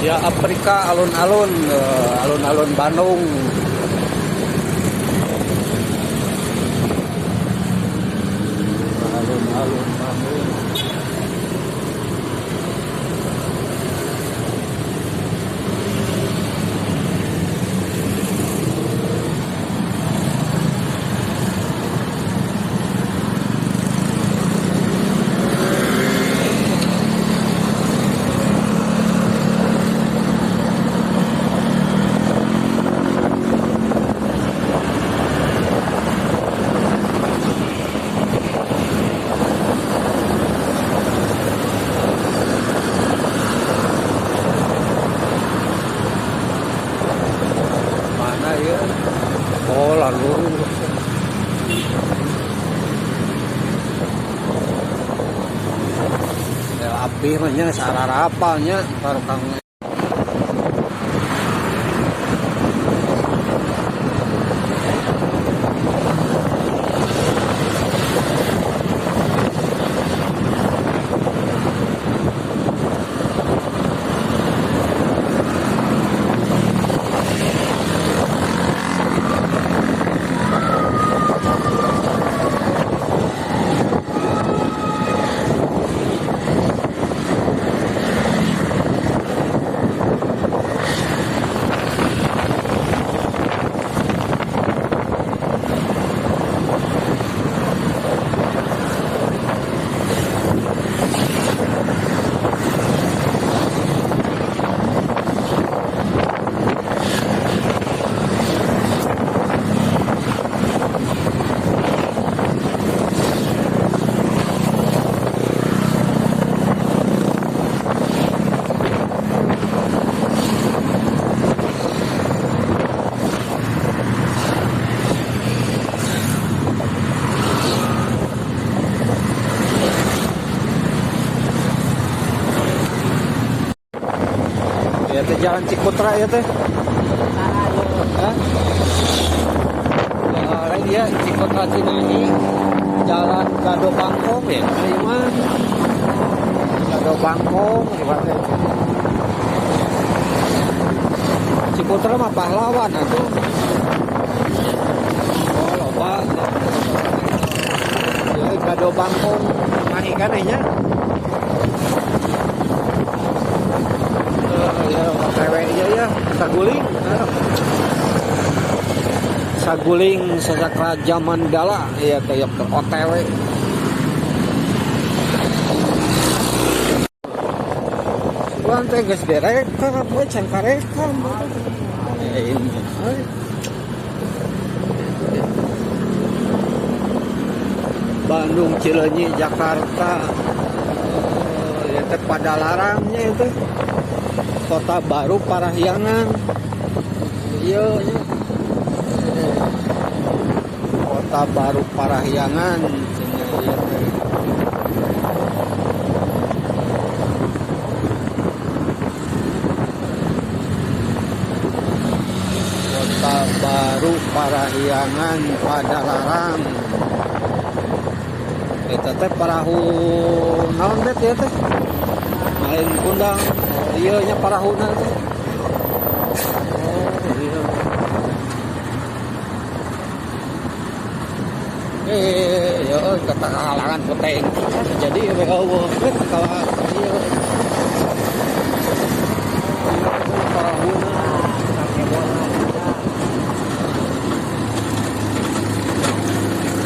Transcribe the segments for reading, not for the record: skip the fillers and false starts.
Ya Afrika alun-alun alun-alun Bandung. Alun-alun Bandung. Oh lalu ya api mahnya sararapanya baru kang ya teh jalan Ciputra ya teh. Hah? Lain dia Ciputra Cimahi, jalan Gado Bangkong ya. Ini mah Gado Bangkong ibaratnya. Ciputra mah pahlawan atuh. Oh, loba. Ya Gado Bangkong Cimahi kan nya. Ya ceweknya ya saguling saguling sasakra zaman dala ya kayak OTW sebuah teh geus direkam we can karekam Bandung Cileunyi Jakarta ya teh Padalarangnya itu Kota Baru Parahyangan. Iya, Kota Baru Parahyangan. Kota Baru Parahyangan Padalarang. Eta teh parahu naon bet ya teh? Main kundang. Iya nya parahuna teh. Oh iya. Ya kata halangan puteng. Jadi we eueuh kalau iya. Parahuna.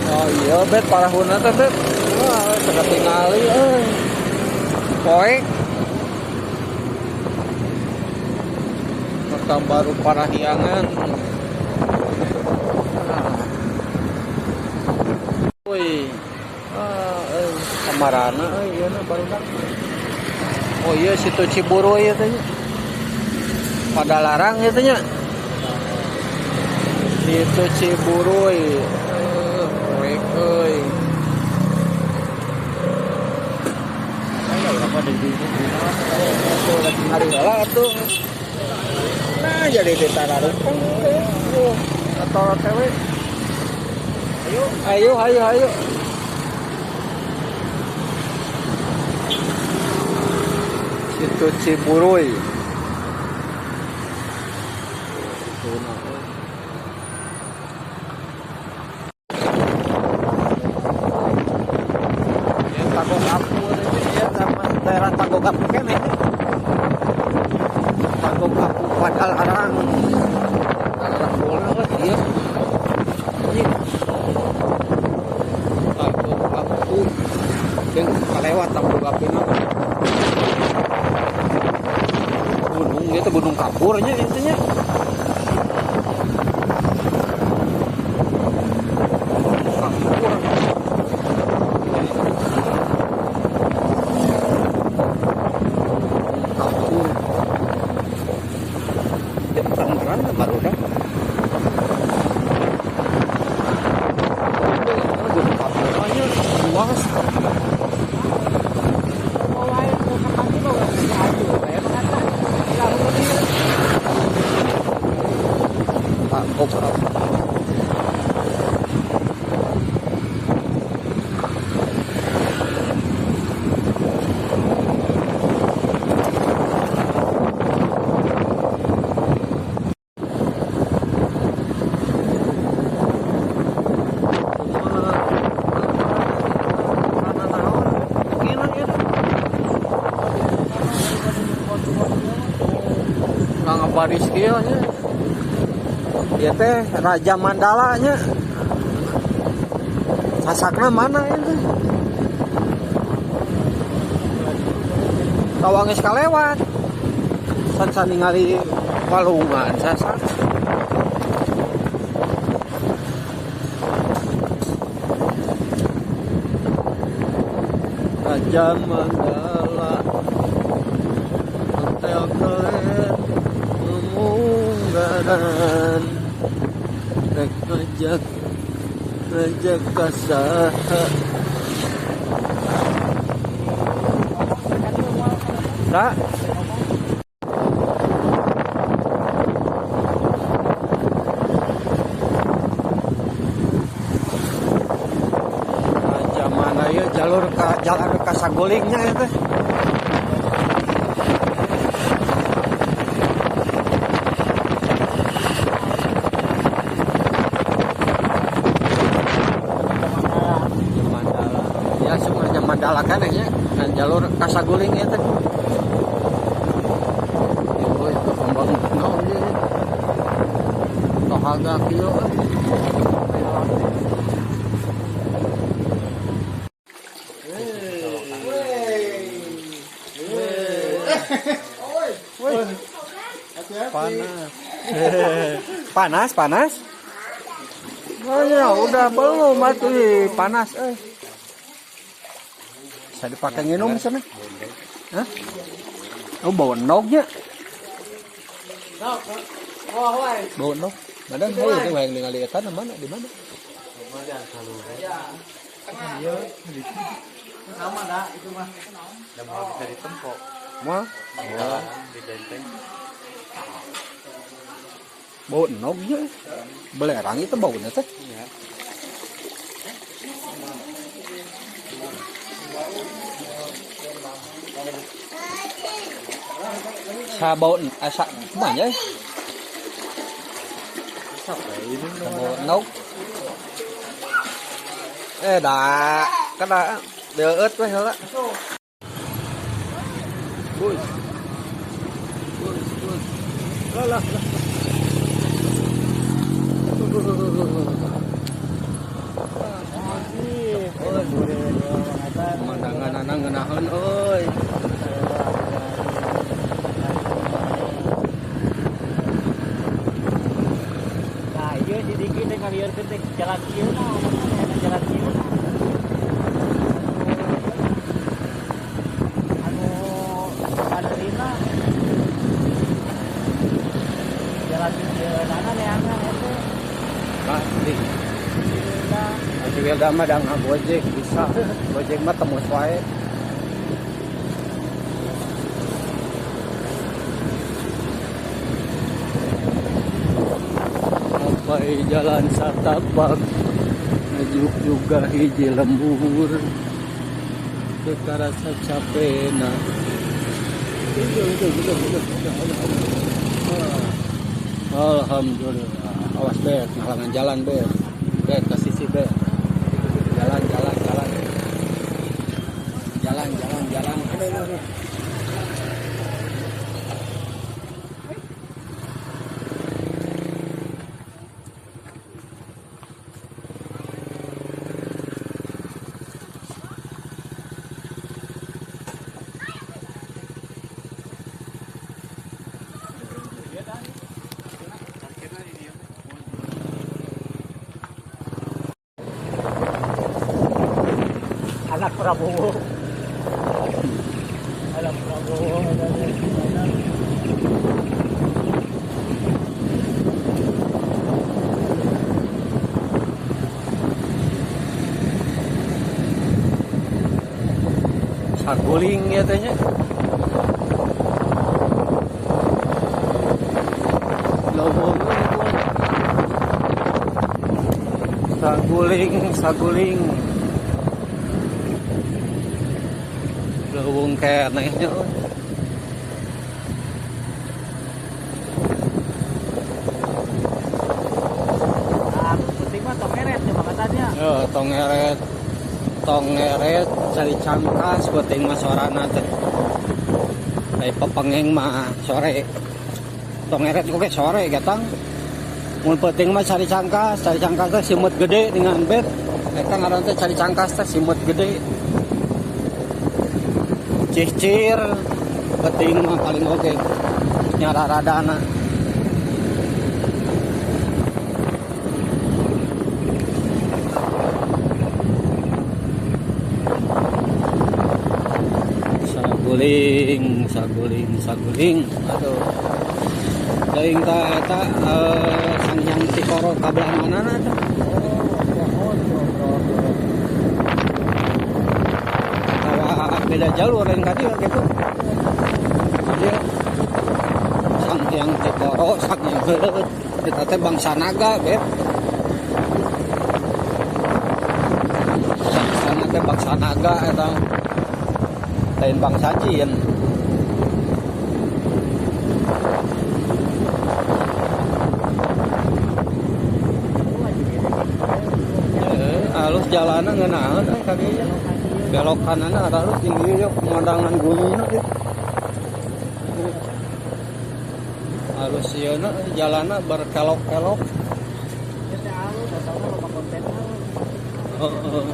Oh iya bet parahuna teh teh. Wah, teu tingali euy. Poe Kota Baru Parahyangan. Woi. Kamarana ieu na barudak. Oh iya situ Ciburu ieu teh nya. Padalarang ieu teh nya. Situ Ciburu euy. Apa di sini? Tuh lagi hari lah tuh. Nah jadi ditararupang atau cewek. Ayo. Situ Ciburuy. Tagog Apur ini ya sama daerah Tagog Apur kene. Tagog Apur Padalarang. Arah bola dia. Ini. Tagog Apur. Yang lewat Tagog Apur nama. Gunung itu Gunung Kapurnya intinya. Baru dah. Gunung Kapurnya luas. Baris kieu nya. Ieu teh Raja Mandala nya. Sasakna mana itu? Tawang geus kalewat. San ningali walungan sasak. Raja Mandala. Hotel Keler. Munggaran rek ngajak kasaha tak mana ya jalur ke Sagulingnya itu. Mandala kan ya, dan jalur Kasaguling itu. Itu pembangunan dia. Tohaga kieu. Panas. Oh ya, udah belum mati panas Bisa dipakai minum sana. Hah? Oh, bau nognya. Bau nog. Mana saya itu yang ningali eta mana di mana? Sama dah itu mah. Dan mau bisa ditempok. Mah? Di benteng. Bau nognya. Belerang itu baunya teh. Iya. Sabau asa banyak. Sabau nấu. Đã cái đã đều ớt với hết á. Ui. Lah. Pemandangan anak ngenahan euy. Nah, ieu didikit teh ngalieureun teh jalan kieu mah, jalan kieu. Anu panerina jalan kieu nana neangan eta. Pasti. Juga mah dang Gojek bisa. Gojek mah tembus wae. Sampai jalan satapak ngajuk juga hiji lembur kekarasa capena. Alhamdulillah. Awas ber, ngalangan jalan ber. Ber ke sisi ber. Jalan. anak Prabowo. Anak Prabowo ada di sana. Saguling ya tanya. Lobong saguling. Lobong kenehnya. Nah, penting mah tongeret coba katanya. Tongeret cari cangkas penting mah sorana teh. Kayak pepengeng mah sore. Tongeret oke sore gatang. Mun penting mah cari cangkas teh simut gede dengan bet. Eta ngaran teh cari cangkas teh simut gede. Cicir penting mah paling oke. Nyara radana. Saguling. Aduh. Teuing ta eta sangyang Tikoro kabelah manana teh? Kawa beda jalur lain ka dieu kitu. Dia sangyang Tikoro, sangyang heureut. Eta teh bangsa naga, bet. Sana teh bangsa naga eta. Lain bangsa jin. Halus jalanan ngeunaheun kaginya. Belok kanan halus tinggi yuk pemandangan gunungna gitu. Halus sieuna jalanna berkelok-kelok. Kita halus atau apa konten. Heeh.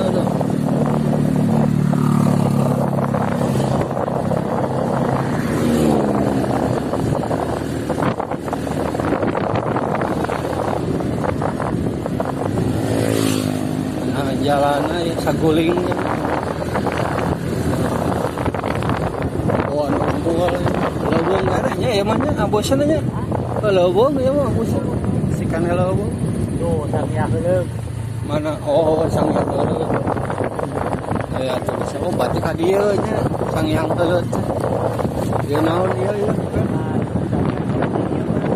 Aduh. Jalannya ya saguling. Oh, numpul. Leuweung adanya ya mah nya abosan nya. Leuweung ya mah abosan. Sikana leuweung. Tuh, sangyang heuleuk. Mana? Oh, sangyang heuleut. Ya atuh bisa oh berarti ka dieu nya sangyang heuleut. Ieu naon ieu?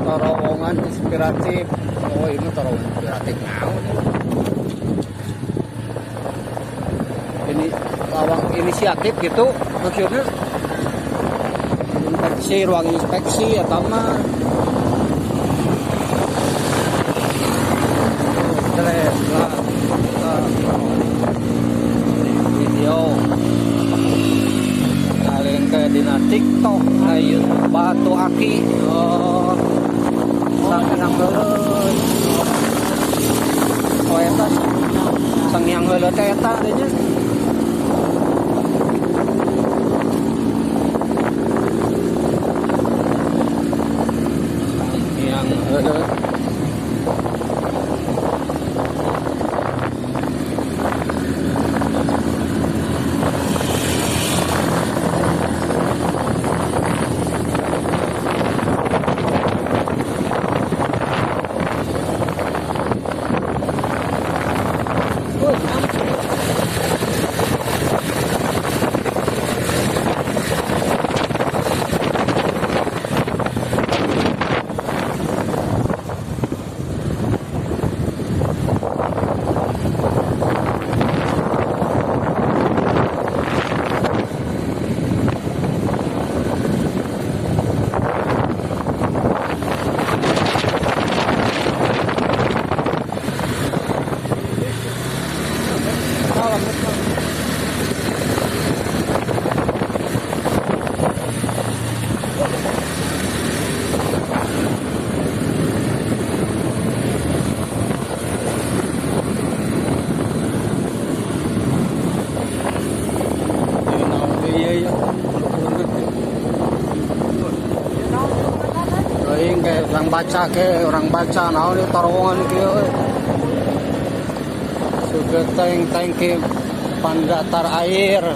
Terowongan inspiratif. Oh, ini terowongan inspiratif naon? Ini lawang inisiatif gitu maksudnya inspeksi ruang inspeksi atau mah video kalian ke dina TikTok ayo batu aki sangyang heuleut eta sangyang heuleut eta nya. baca ke orang baca naon ieu terowongan kieu euy. Sugeteng tangki pandatar air.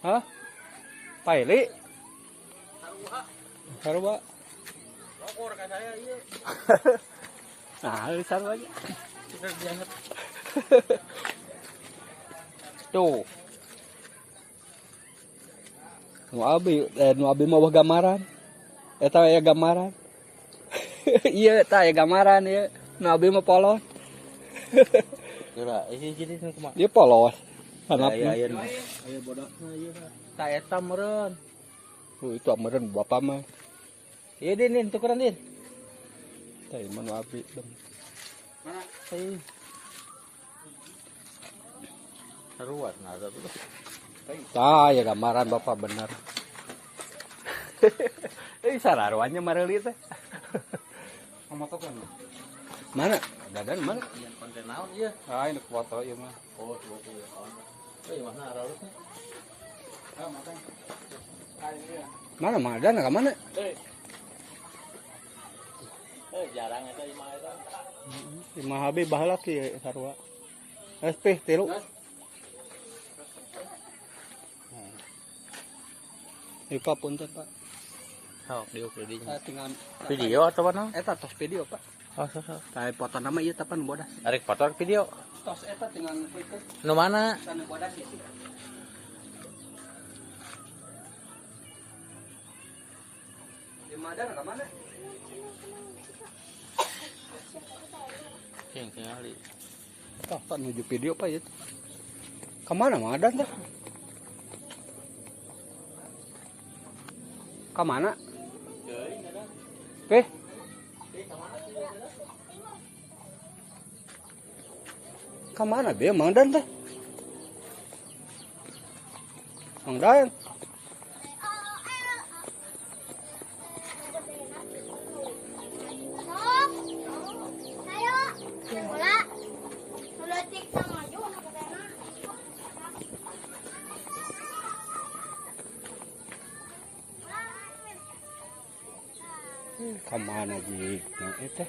Hah? Paili? Sarua. Rokor ka saya ieu. Nah, sarua aja. Tuh. Nu abi mah gambaran. Eta aya gambaran. Iya, eta aya gambaran ieu. Nu abi mah polos. Geura, isi jadi kumaha? Dia polos. Hanapna. Aya bodakna ieu. Ta eta meureun. Itu ameureun bapak mah. Ieu Din, tukeran Din. Tah mah nu abi. Mana? Teh. Saruat nah ada tuh. Tah ya gambaran bapak bener. Sararuannya mareuli teh. Motor kan. Mana? Dadan mana? Yang konten naon ieu? Ah, ini foto ieu mah. Oh, foto ieu. Euy, mana aralutnya? Ah, matang. Mana madan ka mana? Jarang eta imah eta. Imah habis baheula ki sarua. SP 3. Ieu punten, Pak. Sok di Tinggal video atau mana? eta tos video, Pak. Oh, sok. Kayak foto nama ieu tapan bodas. Arek foto video. Tos eta tinggal itu Nu mana? sana bodas sih. Di madan ka mana? Yang kali. Tah, Pak menuju video Pak itu. Kemana madan teh? Kemana? Kemana be Mangdan teh? Mangdan. Kemana ji? Nah, itu.